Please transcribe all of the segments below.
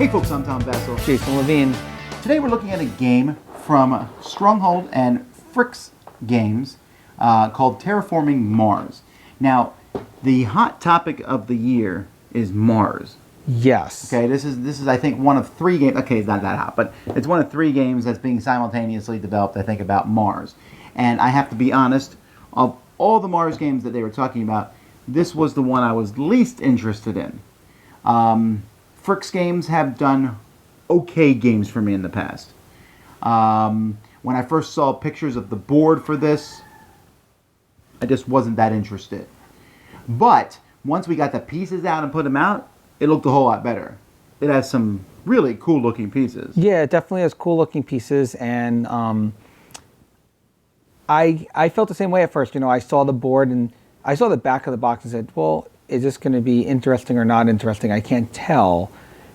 Hey folks, I'm Tom Vassell. Jason Levine. Today we're looking at a game from Stronghold and Games called Terraforming Mars. Now, the hot topic of the year is Mars. Yes. Okay, this is I think one of 3 games. Okay, it's not that hot, but it's one of 3 games that's being simultaneously developed, I think, about Mars. And I have to be honest, of all the Mars games that they were talking about, this was the one I was least interested in. Games have done okay games for me in the past. When I first saw pictures of the board for this, I just wasn't that interested. But once we got the pieces out and put them out, it looked a whole lot better. It has some really cool looking pieces. Yeah, it definitely has cool looking pieces, and I felt the same way at first. You know, I saw the board and I saw the back of the box and said, well, is this going to be interesting or not interesting? I can't tell.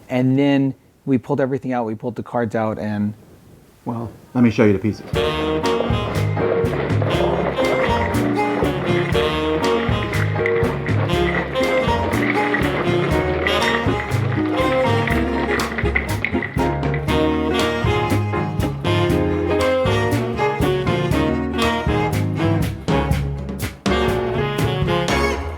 And then we pulled everything out. We pulled the cards out, and well, let me show you the pieces.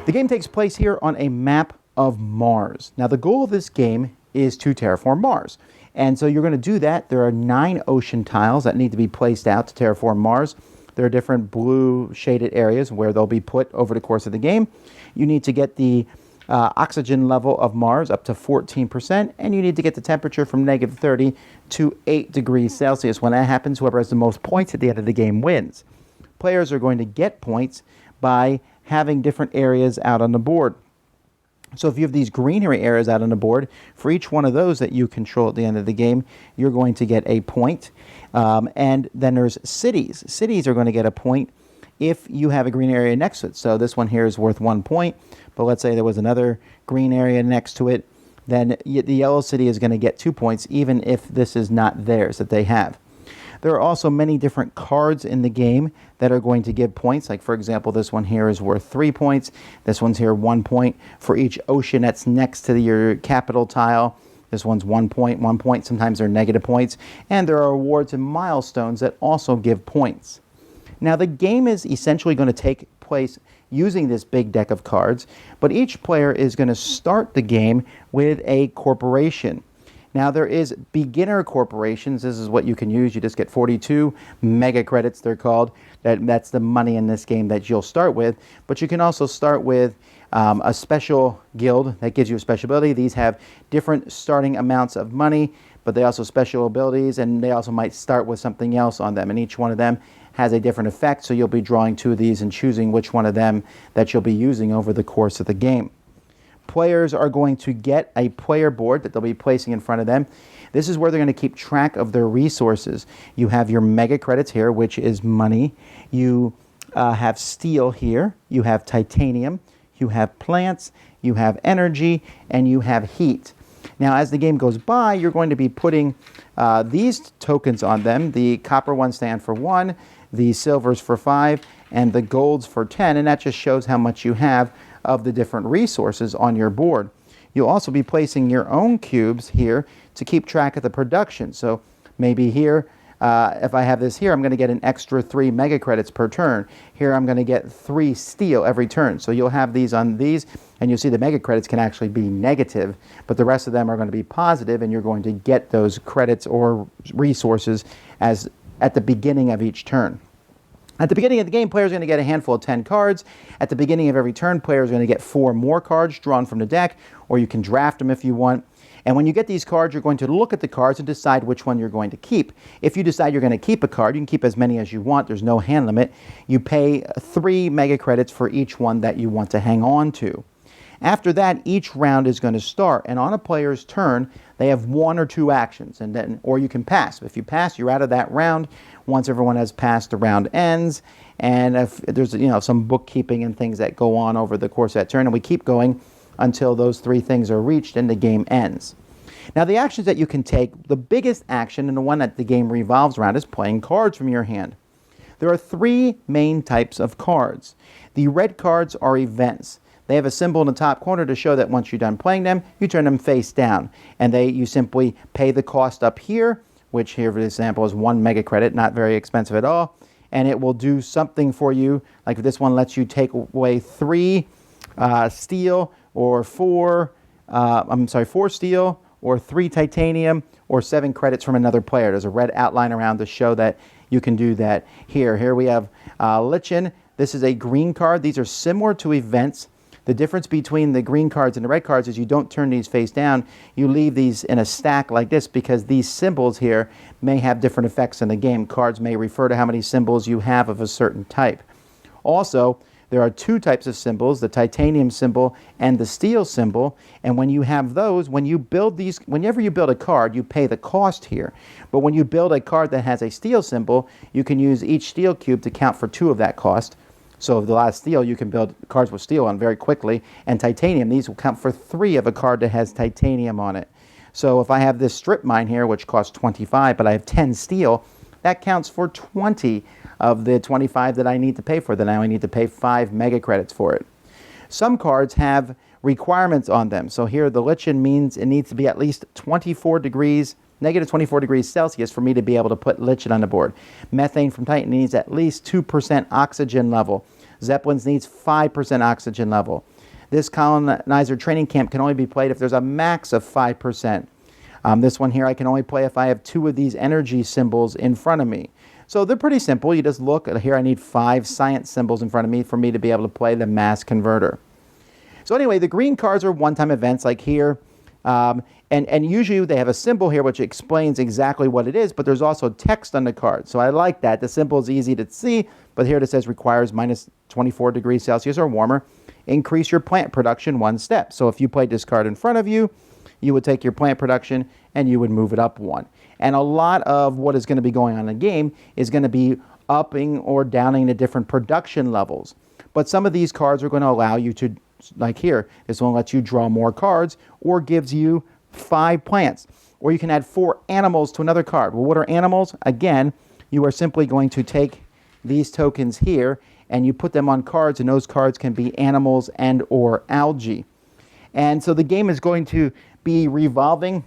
The game takes place here on a map of Mars. Now, the goal of this game is to terraform Mars. And so you're going to do that. There are 9 ocean tiles that need to be placed out to terraform Mars. There are different blue shaded areas where they'll be put over the course of the game. You need to get the oxygen level of Mars up to 14%, and you need to get the temperature from -30 to 8 degrees Celsius. When that happens, whoever has the most points at the end of the game wins. Players are going to get points by having different areas out on the board. So if you have these greenery areas out on the board, for each one of those that you control at the end of the game, you're going to get a point. And then there's cities. Cities are going to get a point if you have a green area next to it. So this one here is worth 1 point, but let's say there was another green area next to it, then the yellow city is going to get 2 points, even if this is not theirs that they have. There are also many different cards in the game that are going to give points. Like, for example, this one here is worth 3 points. This one's here 1 point for each ocean that's next to your capital tile. This one's 1 point, 1 point. Sometimes they're negative points. And there are awards and milestones that also give points. Now, the game is essentially going to take place using this big deck of cards, but each player is going to start the game with a corporation. Now, there is beginner corporations. This is what you can use. You just get 42 mega credits, they're called. That's the money in this game that you'll start with. But you can also start with a special guild that gives you a special ability. These have different starting amounts of money, but they also have special abilities, and they also might start with something else on them. And each one of them has a different effect, so you'll be drawing 2 of these and choosing which one of them that you'll be using over the course of the game. Players are going to get a player board that they'll be placing in front of them. This is where they're going to keep track of their resources. You have your mega credits here, which is money. You have steel here. You have titanium. You have plants. You have energy. And you have heat. Now, as the game goes by, you're going to be putting these tokens on them. The copper ones stand for 1, the silvers for 5, and the golds for 10. And that just shows how much you have of the different resources on your board. You'll also be placing your own cubes here to keep track of the production. So maybe here, if I have this here, I'm going to get an extra 3 mega credits per turn. Here I'm going to get 3 steel every turn. So you'll have these on these, and you'll see the mega credits can actually be negative, but the rest of them are going to be positive, and you're going to get those credits or resources as at the beginning of each turn. At the beginning of the game, players are going to get a handful of 10 cards. At the beginning of every turn, players are going to get 4 more cards drawn from the deck, or you can draft them if you want. And when you get these cards, you're going to look at the cards and decide which one you're going to keep. If you decide you're going to keep a card, you can keep as many as you want. There's no hand limit. You pay 3 mega credits for each one that you want to hang on to. After that, each round is going to start, and on a player's turn, they have 1 or 2 actions, and then, or you can pass. If you pass, you're out of that round. Once everyone has passed, the round ends, and if there's some bookkeeping and things that go on over the course of that turn, and we keep going until those 3 things are reached and the game ends. Now, the actions that you can take, the biggest action and the one that the game revolves around is playing cards from your hand. There are 3 main types of cards. The red cards are events. they have a symbol in the top corner to show that once you're done playing them, you turn them face down. And you simply pay the cost up here, which here for example is 1 mega credit, not very expensive at all. And it will do something for you. Like this one lets you take away 3 steel or 4 steel or 3 titanium or 7 credits from another player. There's a red outline around to show that you can do that here. Here we have Lichen. This is a green card. These are similar to events. The difference between the green cards and the red cards is you don't turn these face down. You leave these in a stack like this because these symbols here may have different effects in the game. Cards may refer to how many symbols you have of a certain type. Also, there are 2 types of symbols, the titanium symbol and the steel symbol. And when you have those, whenever you build a card, you pay the cost here. But when you build a card that has a steel symbol, you can use each steel cube to count for 2 of that cost. So if the last steel, you can build cards with steel on very quickly. And titanium, these will count for 3 of a card that has titanium on it. So if I have this strip mine here, which costs 25, but I have 10 steel, that counts for 20 of the 25 that I need to pay for. Then I only need to pay 5 mega credits for it. Some cards have requirements on them. So here the Lichen means it needs to be at least negative 24 degrees Celsius for me to be able to put Lichen on the board. Methane from Titan needs at least 2% oxygen level. Zeppelins needs 5% oxygen level. This colonizer training camp can only be played if there's a max of 5%. This one here I can only play if I have 2 of these energy symbols in front of me. So they're pretty simple. You just look. Here I need 5 science symbols in front of me for me to be able to play the mass converter. So anyway, the green cards are one-time events like here. And usually they have a symbol here which explains exactly what it is, but there's also text on the card. So I like that. The symbol is easy to see, but here it says requires minus 24 degrees Celsius or warmer. Increase your plant production 1 step. So if you played this card in front of you, you would take your plant production and you would move it up 1. And a lot of what is going to be going on in the game is going to be upping or downing the different production levels. But some of these cards are going to allow you to, like here, this one lets you draw more cards or gives you 5 plants. Or you can add 4 animals to another card. Well, what are animals? Again, you are simply going to take these tokens here and you put them on cards, and those cards can be animals and or algae. And so the game is going to be revolving.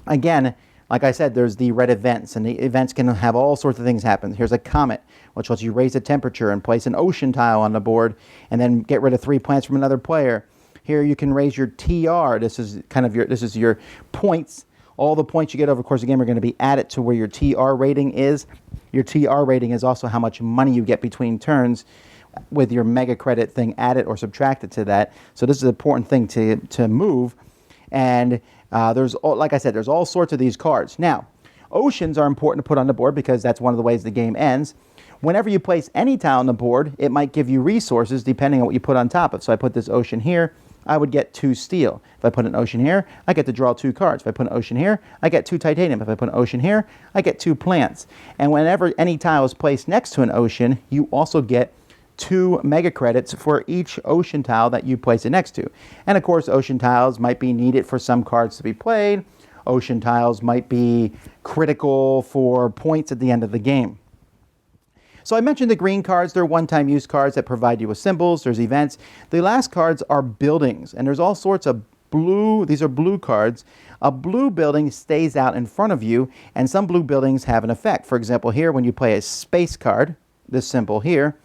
Again, like I said, there's the red events, and the events can have all sorts of things happen. Here's a comet, which lets you raise the temperature and place an ocean tile on the board, and then get rid of 3 plants from another player. Here you can raise your TR. This is your points. All the points you get over the course of the game are going to be added to where your TR rating is. Your TR rating is also how much money you get between turns with your mega credit thing added or subtracted to that. So this is an important thing to move. And like I said, there's all sorts of these cards. Now, oceans are important to put on the board because that's one of the ways the game ends. Whenever you place any tile on the board, it might give you resources depending on what you put on top of. So I put this ocean here, I would get 2 steel. If I put an ocean here, I get to draw 2 cards. If I put an ocean here, I get 2 titanium. If I put an ocean here, I get 2 plants. And whenever any tile is placed next to an ocean, you also get 2 mega credits for each ocean tile that you place it next to. And of course, ocean tiles might be needed for some cards to be played. Ocean tiles might be critical for points at the end of the game. So I mentioned the green cards. They're one-time use cards that provide you with symbols. There's events. The last cards are buildings, and there's all sorts of blue. These are blue cards. A blue building stays out in front of you, and some blue buildings have an effect. For example, here, when you play a space card, this symbol here,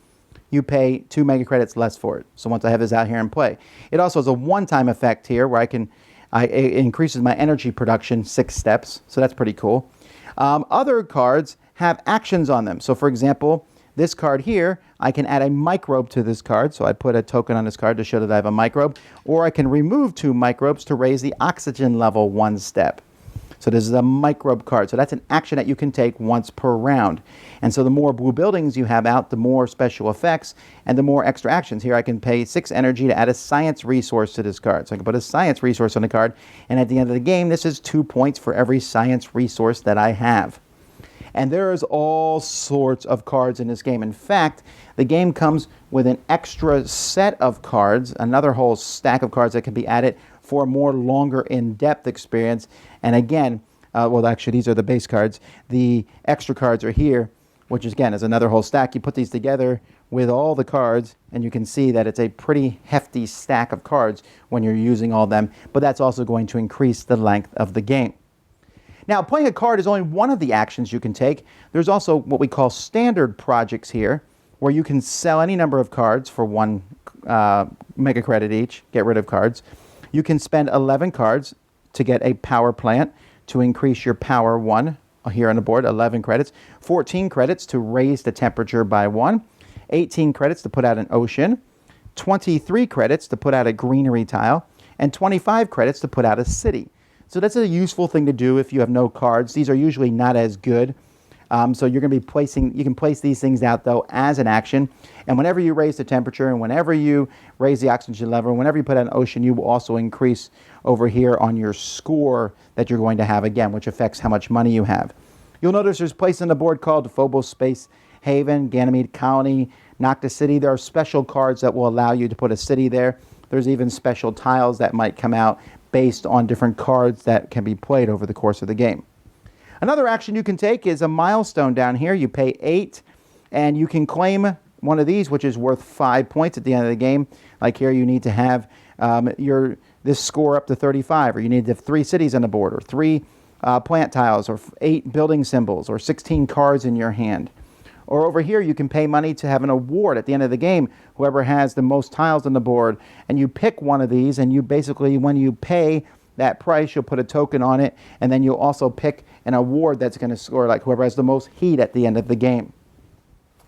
you pay 2 mega credits less for it. So once I have this out here in play. It also has a one-time effect here where it increases my energy production 6 steps. So that's pretty cool. Other cards have actions on them. So for example, this card here, I can add a microbe to this card. So I put a token on this card to show that I have a microbe. Or I can remove 2 microbes to raise the oxygen level 1 step. So this is a microbe card. So that's an action that you can take once per round. And so the more blue buildings you have out, the more special effects and the more extra actions. Here I can pay 6 energy to add a science resource to this card. So I can put a science resource on the card. And at the end of the game, this is 2 points for every science resource that I have. And there's all sorts of cards in this game. In fact, the game comes with an extra set of cards, another whole stack of cards that can be added for a more longer in-depth experience. And again, well, actually, these are the base cards. The extra cards are here which is, again, is another whole stack. You put these together with all the cards, and you can see that it's a pretty hefty stack of cards when you're using all of them, but that's also going to increase the length of the game. Now, playing a card is only one of the actions you can take. There's also what we call standard projects here, where you can sell any number of cards for one mega credit each, get rid of cards. You can spend 11 cards to get a power plant to increase your power 1 here on the board, 11 credits. 14 credits to raise the temperature by 1. 18 credits to put out an ocean. 23 credits to put out a greenery tile. And 25 credits to put out a city. So that's a useful thing to do if you have no cards. These are usually not as good. So you're going to be placing, you can place these things out though as an action. And whenever you raise the temperature and whenever you raise the oxygen level, whenever you put out an ocean, you will also increase over here on your score that you're going to have again, which affects how much money you have. You'll notice there's a place on the board called Phobos Space Haven, Ganymede Colony, Noctis City. There are special cards that will allow you to put a city there. There's even special tiles that might come out based on different cards that can be played over the course of the game. Another action you can take is a milestone down here. You pay 8 and you can claim one of these, which is worth 5 points at the end of the game. Like here, you need to have this score up to 35, or you need to have 3 cities on the board, or 3 plant tiles, or 8 building symbols, or 16 cards in your hand. Or over here, you can pay money to have an award at the end of the game, whoever has the most tiles on the board. And you pick one of these, and you basically, when you pay that price, you'll put a token on it, and then you'll also pick an award that's going to score, like whoever has the most heat at the end of the game.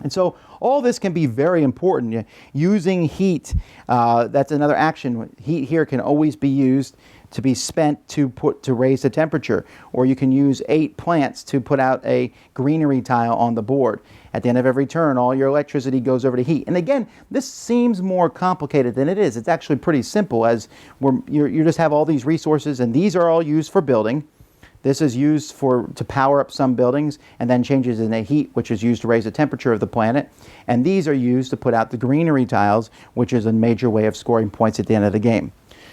And so all this can be very important. Using heat, that's another action. Heat here can always be used to be spent to raise the temperature. Or you can use 8 plants to put out a greenery tile on the board. At the end of every turn, all your electricity goes over to heat. And again, this seems more complicated than it is. It's actually pretty simple, as you just have all these resources, and these are all used for building. This is used to power up some buildings, and then changes into heat, which is used to raise the temperature of the planet. And these are used to put out the greenery tiles, which is a major way of scoring points at the end of the game.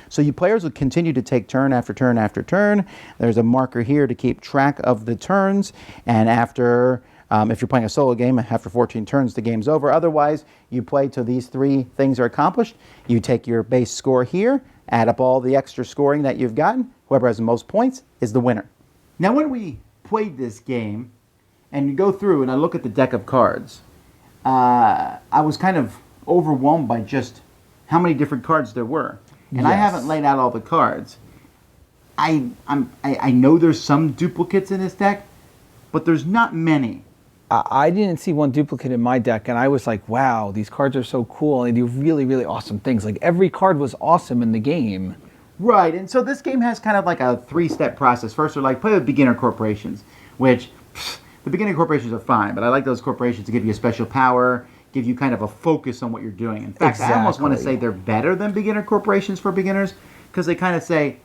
So you players will continue to take turn after turn after turn. There's a marker here to keep track of the turns, and after if you're playing a solo game, after 14 turns, the game's over. Otherwise, you play till these 3 things are accomplished. You take your base score here, add up all the extra scoring that you've gotten. Whoever has the most points is the winner. Now, when we played this game, and you go through and I look at the deck of cards, I was kind of overwhelmed by just how many different cards there were. And yes. I haven't laid out all the cards. I know there's some duplicates in this deck, but there's not many. I didn't see one duplicate in my deck, and I was like, wow, these cards are so cool. They do really, really awesome things. Like, every card was awesome in the game. Right, and so this game has kind of like a 3-step process. First, they're like, play with beginner corporations, which the beginner corporations are fine, but I like those corporations to give you a special power, give you kind of a focus on what you're doing. In fact, exactly. I almost want to say they're better than beginner corporations for beginners, because they kind of say,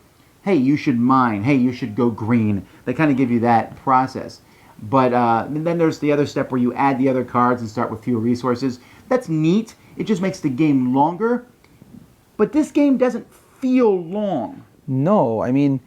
hey, you should mine, hey, you should go green. They kind of give you that process. But then there's the other step where you add the other cards and start with fewer resources. That's neat. It just makes the game longer. But this game doesn't feel long. No, I mean,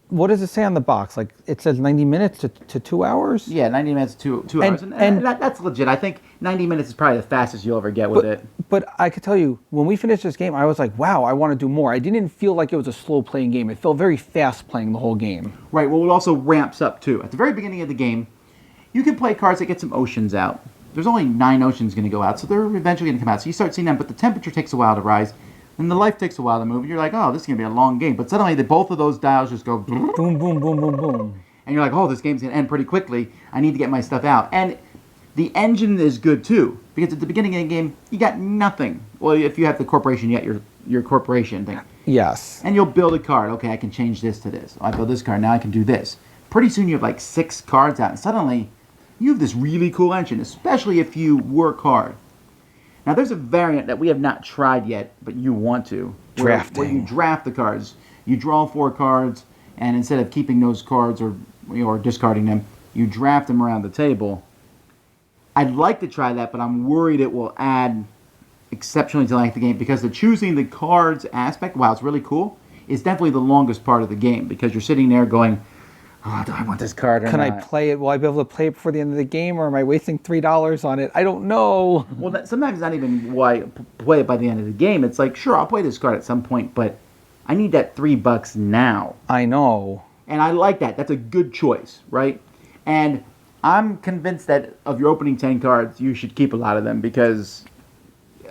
what does it say on the box? Like, it says 90 minutes to 2 hours? Yeah, 90 minutes to 2 hours. And that's legit. I think 90 minutes is probably the fastest you'll ever get with it. But I could tell you, when we finished this game, I was like, wow, I want to do more. I didn't feel like it was a slow-playing game. It felt very fast-playing the whole game. Right, well, it also ramps up, too. At the very beginning of the game, you can play cards that get some oceans out. There's only 9 oceans going to go out, so they're eventually going to come out. So you start seeing them, but the temperature takes a while to rise. And the life takes a while to move, and you're like, oh, this is going to be a long game. But suddenly, both of those dials just go boom, boom, boom, boom, boom. And you're like, oh, this game's going to end pretty quickly. I need to get my stuff out. And the engine is good, too. Because at the beginning of the game, you got nothing. Well, if you have the corporation yet, your corporation thing. Yes. And you'll build a card. Okay, I can change this to this. I build this card, now I can do this. Pretty soon, you have like 6 cards out. And suddenly, you have this really cool engine, especially if you work hard. Now, there's a variant that we have not tried yet, but you want to. Drafting. Where you draft the cards. You draw 4 cards, and instead of keeping those cards or discarding them, you draft them around the table. I'd like to try that, but I'm worried it will add exceptionally to the game, because the choosing the cards aspect, while it's really cool, is definitely the longest part of the game, because you're sitting there going, oh, do I want this card or Can I not? play it? Will I be able to play it before the end of the game, or am I wasting $3 on it? I don't know. Well, sometimes not even why play it by the end of the game. It's like, sure, I'll play this card at some point, but I need that $3 now. I know. And I like that. That's a good choice, right? And I'm convinced that of your opening 10 cards, you should keep a lot of them because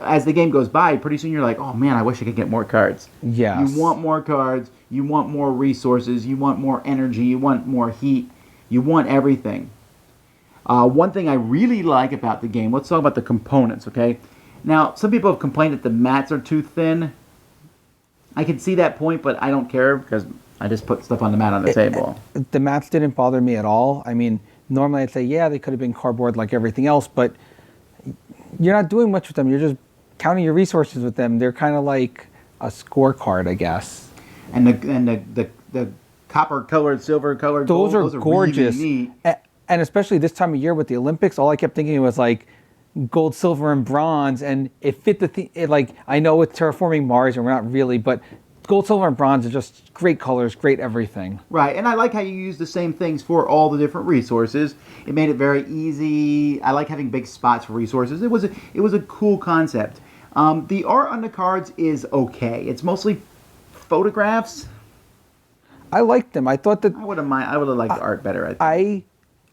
as the game goes by, pretty soon you're like, oh man, I wish I could get more cards. Yes. You want more cards, you want more resources, you want more energy, you want more heat, you want everything. One thing I really like about the game, let's talk about the components, okay? Now, some people have complained that the mats are too thin. I can see that point, but I don't care because I just put stuff on the mat on the table. The mats didn't bother me at all. I mean, normally I'd say, yeah, they could have been cardboard like everything else, but you're not doing much with them. You're just counting your resources with them. They're kind of like a scorecard, I guess. And the copper colored, silver colored, Those are gorgeous. Really neat. And especially this time of year with the Olympics, all I kept thinking was like gold, silver, and bronze, and it fit the like I know it's Terraforming Mars, and we're not really, but gold, silver, and bronze are just great colors, great everything. Right, and I like how you use the same things for all the different resources. It made it very easy. I like having big spots for resources. It was a cool concept. The art on the cards is okay. It's mostly photographs. I liked them. I thought that I would have liked the art better. I think.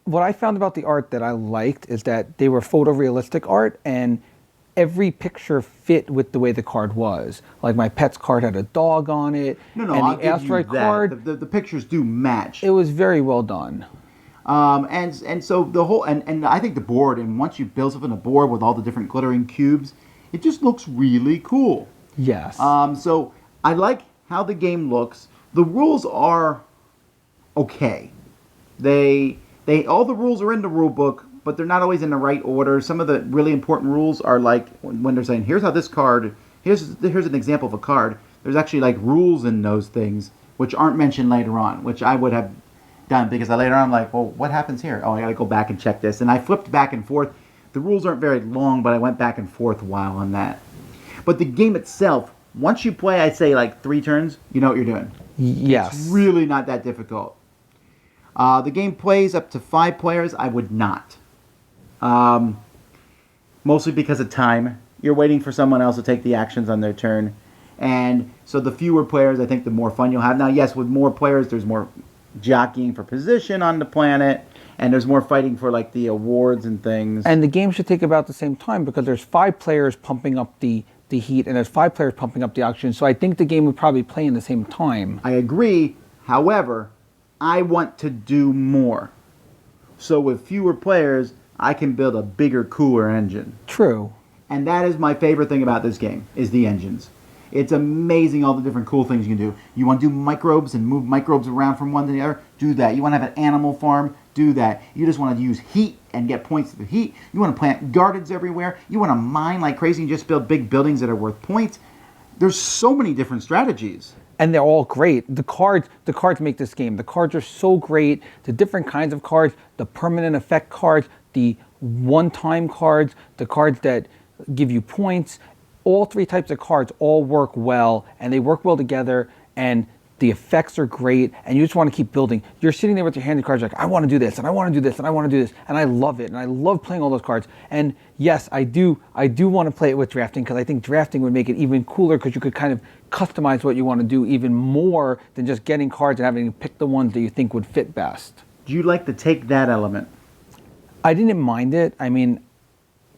what I found about the art that I liked is that they were photorealistic art, and every picture fit with the way the card was. Like my pet's card had a dog on it, No, and I'll the give asteroid you that. card, The pictures do match. it was very well done. And so the whole and I think the board, and once you build something on a board with all the different glittering cubes, it just looks really cool. Yes. So I like how the game looks. The rules are okay. They all the rules are in the rule book, but they're not always in the right order. Some of the really important rules are like when they're saying, here's how this card, here's an example of a card. There's actually like rules in those things which aren't mentioned later on, which I would have done because later on I'm like, well, what happens here? Oh, I got to go back and check this. And I flipped back and forth. The rules aren't very long, but I went back and forth a while on that. But the game itself, once you play, I'd say like 3 turns, you know what you're doing. yes. It's really not that difficult. The game plays up to 5 players. I would not. Mostly because of time. You're waiting for someone else to take the actions on their turn. And so the fewer players, I think the more fun you'll have. Now, yes, with more players, there's more jockeying for position on the planet. And there's more fighting for like the awards and things. And the game should take about the same time because there's 5 players pumping up the heat, and there's 5 players pumping up the oxygen. So I think the game would probably play in the same time. I agree. However, I want to do more. So with fewer players, I can build a bigger, cooler engine. True. And that is my favorite thing about this game, is the engines. It's amazing all the different cool things you can do. You want to do microbes and move microbes around from one to the other? Do that. You want to have an animal farm? Do that. You just want to use heat and get points to the heat. You want to plant gardens everywhere. You want to mine like crazy and just build big buildings that are worth points. There's so many different strategies. And they're all great. The cards make this game. The cards are so great. The different kinds of cards, the permanent effect cards, the one-time cards, the cards that give you points. All 3 types of cards all work well, and they work well together, and the effects are great, and you just want to keep building. You're sitting there with your handed cards like, I want to do this, and I want to do this, and I want to do this, and I love it, and I love playing all those cards. And yes, I do want to play it with drafting, because I think drafting would make it even cooler, because you could kind of customize what you want to do even more than just getting cards and having to pick the ones that you think would fit best. Do you like to take that element? I didn't mind it. I mean,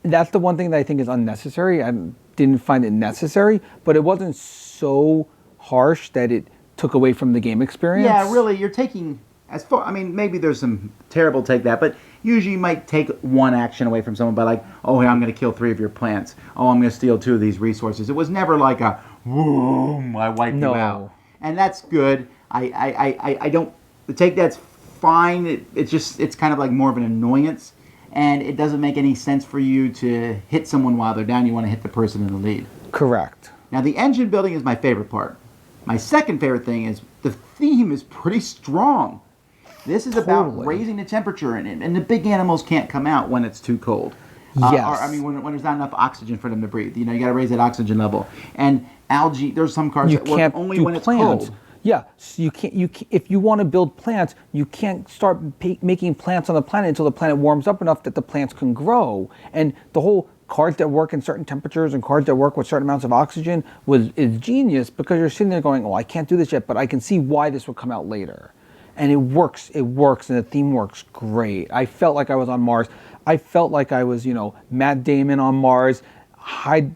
that's the one thing that I think is unnecessary. I didn't find it necessary, but it wasn't so harsh that it took away from the game experience. Yeah, really, you're taking as far. I mean, maybe there's some terrible take that, but usually you might take one action away from someone by like, oh, hey, I'm going to kill 3 of your plants. Oh, I'm going to steal 2 of these resources. It was never like a, boom, I wiped you out. And that's good. I don't, the take that's fine. It's kind of like more of an annoyance, and it doesn't make any sense for you to hit someone while they're down. You want to hit the person in the lead. Correct. Now, the engine building is my favorite part. My second favorite thing is the theme is pretty strong. This is about raising the temperature in it, and the big animals can't come out when it's too cold. Yes. Or, I mean, when there's not enough oxygen for them to breathe. You know, you got to raise that oxygen level. And algae, there's some cards You that work can't only do when it's plants. cold. Yeah, so if you want to build plants, you can't start making plants on the planet until the planet warms up enough that the plants can grow. And the whole cards that work in certain temperatures and cards that work with certain amounts of oxygen is genius, because you're sitting there going, oh, I can't do this yet, but I can see why this will come out later. And it works, and the theme works great. I felt like I was on Mars. I felt like I was, Matt Damon on Mars,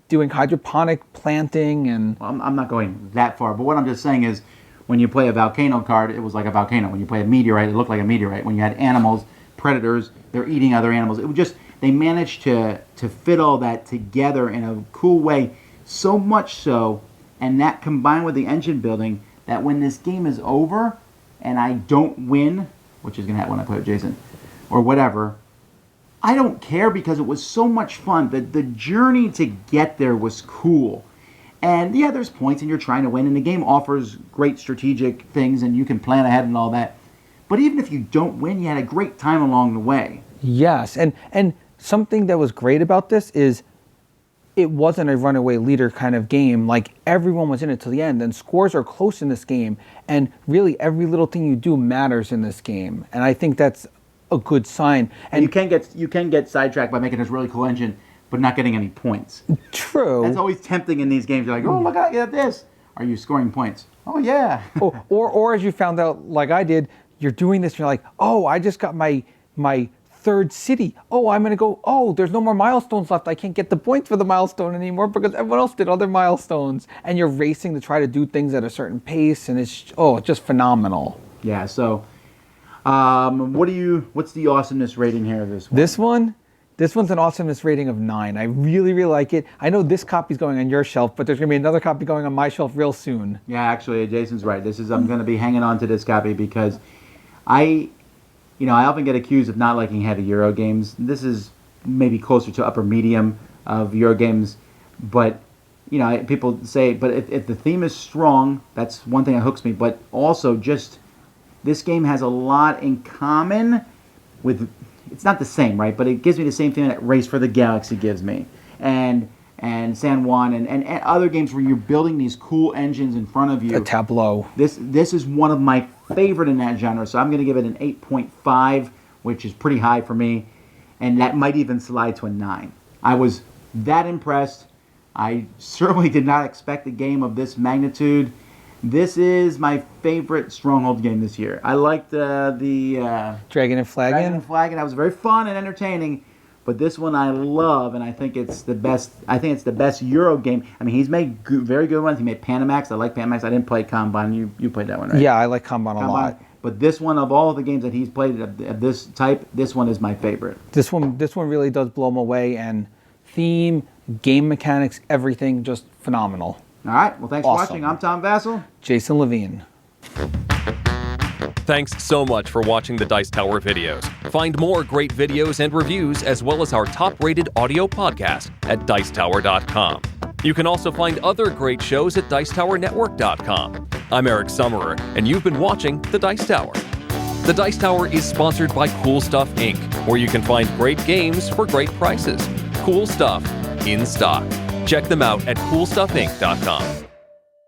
doing hydroponic planting. And Well, I'm not going that far, but what I'm just saying is, when you play a volcano card, it was like a volcano. When you play a meteorite, it looked like a meteorite. When you had animals, predators, they're eating other animals. It was just, they managed to fit all that together in a cool way, so much so, and that combined with the engine building, that when this game is over and I don't win, which is going to happen when I play with Jason, or whatever, I don't care, because it was so much fun. The journey to get there was cool. And yeah, there's points and you're trying to win, and the game offers great strategic things and you can plan ahead and all that. But even if you don't win, you had a great time along the way. Yes, and something that was great about this is it wasn't a runaway leader kind of game. Like, everyone was in it till the end, and scores are close in this game, and really every little thing you do matters in this game. And I think that's a good sign. And you can get sidetracked by making this really cool engine, but not getting any points. True. That's always tempting in these games. You're like, oh my God, get this. Are you scoring points? Oh yeah. or as you found out, like I did, you're doing this and you're like, oh, I just got my third city. Oh, I'm gonna go, oh, there's no more milestones left. I can't get the points for the milestone anymore because everyone else did other milestones. And you're racing to try to do things at a certain pace, and it's just phenomenal. Yeah, so what's the awesomeness rating here of this one? This one's an awesomeness rating of 9. I really, really like it. I know this copy's going on your shelf, but there's going to be another copy going on my shelf real soon. Yeah, actually, Jason's right. I'm going to be hanging on to this copy because I often get accused of not liking heavy Euro games. This is maybe closer to upper medium of Euro games, but people say, but if the theme is strong, that's one thing that hooks me. But also, just this game has a lot in common with. It's not the same, right? But it gives me the same thing that Race for the Galaxy gives me, and San Juan, and other games where you're building these cool engines in front of you. A tableau. This is one of my favorite in that genre, so I'm going to give it an 8.5, which is pretty high for me, and that might even slide to a 9. I was that impressed. I certainly did not expect a game of this magnitude. This is my favorite Stronghold game this year. I liked the Dragon and Flagon. Dragon and Flagon. That was very fun and entertaining. But this one I love, and I think it's the best. I think it's the best Euro game. I mean, he's made very good ones. He made Panamax. I like Panamax. I didn't play Kanban. You played that one, right? Yeah, I like Kanban a lot. But this one, of all of the games that he's played of this type, this one is my favorite. This one really does blow him away, and theme, game mechanics, everything, just phenomenal. All right. Well, thanks for watching. I'm Tom Vassell. Jason Levine. Thanks so much for watching the Dice Tower videos. Find more great videos and reviews, as well as our top-rated audio podcast at Dicetower.com. You can also find other great shows at Dicetowernetwork.com. I'm Eric Summerer, and you've been watching The Dice Tower. The Dice Tower is sponsored by Cool Stuff Inc., where you can find great games for great prices. Cool stuff in stock. Check them out at CoolStuffInc.com.